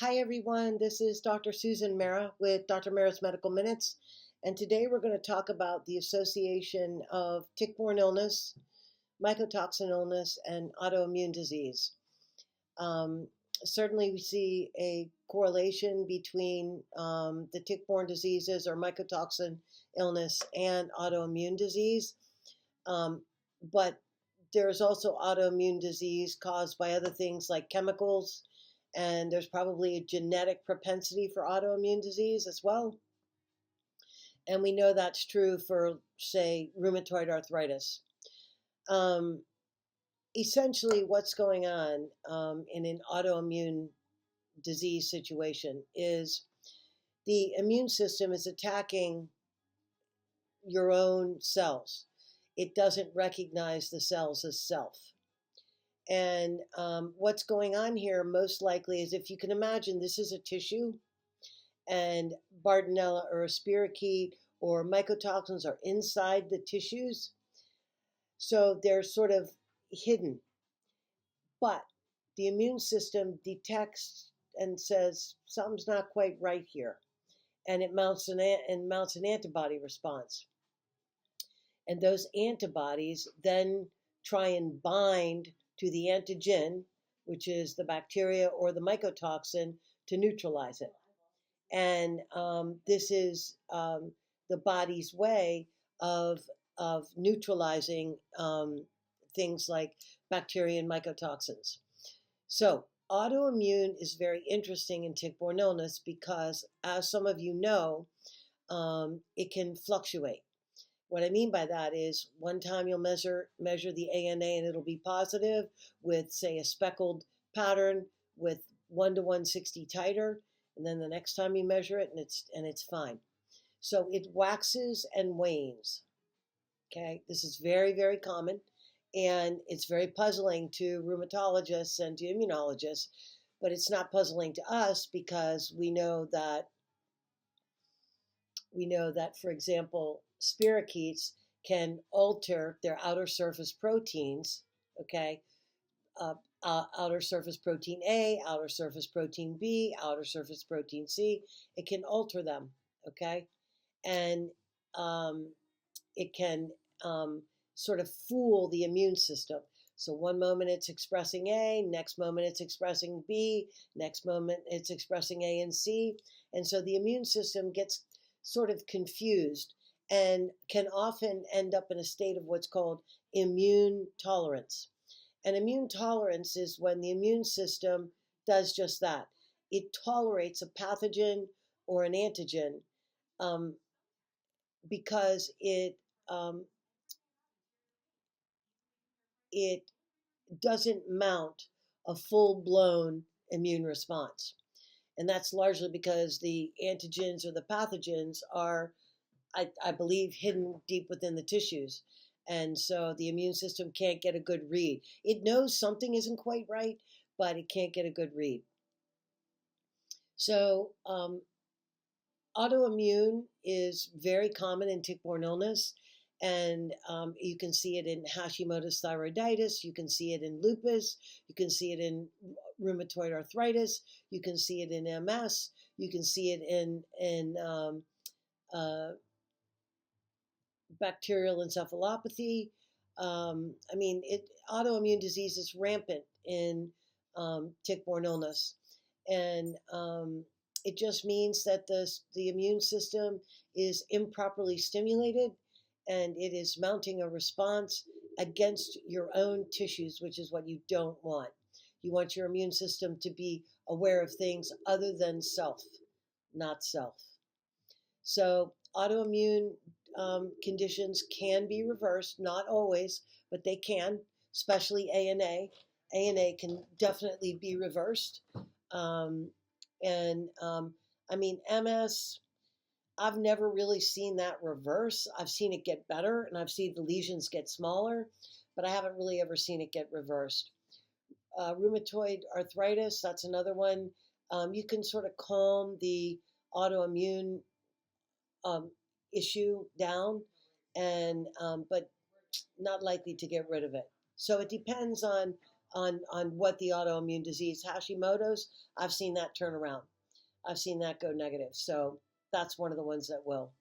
Hi everyone, this is Dr. Susan Marra with Dr. Marra's Medical Minutes, and today we're going to talk about the association of tick-borne illness, mycotoxin illness, and autoimmune disease. Certainly we see a correlation between the tick-borne diseases or mycotoxin illness and autoimmune disease, but there's also autoimmune disease caused by other things like chemicals, and there's probably a genetic propensity for autoimmune disease as well. And we know that's true for, say, rheumatoid arthritis. Essentially, what's going on in an autoimmune disease situation is the immune system is attacking your own cells. It doesn't recognize the cells as self. And what's going on here most likely is, if you can imagine, this is a tissue, and Bartonella or a spirochete or mycotoxins are inside the tissues. So they're sort of hidden. But the immune system detects and says something's not quite right here. And it mounts an antibody response. And those antibodies then try and bind to the antigen, which is the bacteria or the mycotoxin, to neutralize it. And this is the body's way of neutralizing things like bacteria and mycotoxins. So autoimmune is very interesting in tick-borne illness because, as some of you know, it can fluctuate. What I mean by that is, one time you'll measure the ANA and it'll be positive with, say, a speckled pattern with 1 to 160 titer, and then the next time you measure it and it's fine. So it waxes and wanes. Okay, this is very, very common, and it's very puzzling to rheumatologists and to immunologists, but it's not puzzling to us because we know that, for example, spirochetes can alter their outer surface proteins, okay? Outer surface protein A, outer surface protein B, outer surface protein C. It can alter them, okay? And it can sort of fool the immune system. So one moment it's expressing A, next moment it's expressing B, next moment it's expressing A and C. And so the immune system gets sort of confused and can often end up in a state of what's called immune tolerance. And immune tolerance is when the immune system does just that. It tolerates a pathogen or an antigen because it doesn't mount a full-blown immune response. And that's largely because the antigens or the pathogens are, I believe, hidden deep within the tissues. And so the immune system can't get a good read. It knows something isn't quite right, but it can't get a good read. So autoimmune is very common in tick-borne illness. And you can see it in Hashimoto's thyroiditis. You can see it in lupus. You can see it in rheumatoid arthritis. You can see it in MS. You can see it in bacterial encephalopathy. Autoimmune disease is rampant in tick-borne illness. And it just means that the immune system is improperly stimulated, and it is mounting a response against your own tissues, which is what you don't want. You want your immune system to be aware of things other than self, not self. So autoimmune conditions can be reversed, not always, but they can, especially ANA. ANA can definitely be reversed. MS, I've never really seen that reverse. I've seen it get better, and I've seen the lesions get smaller, but I haven't really ever seen it get reversed. Rheumatoid arthritis, that's another one. You can sort of calm the autoimmune issue down, and but not likely to get rid of it. So it depends on on what the autoimmune disease. Hashimoto's, I've seen that turn around. I've seen that go negative. So that's one of the ones that will.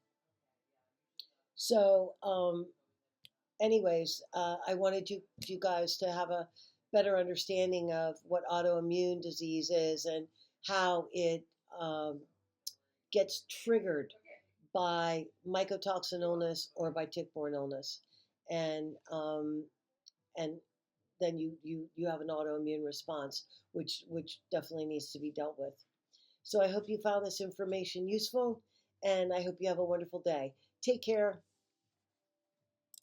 So, anyways, I wanted you guys to have a better understanding of what autoimmune disease is and how it gets triggered by mycotoxin illness or by tick-borne illness, and then you have an autoimmune response, which definitely needs to be dealt with. So I hope you found this information useful, and I hope you have a wonderful day. Take care.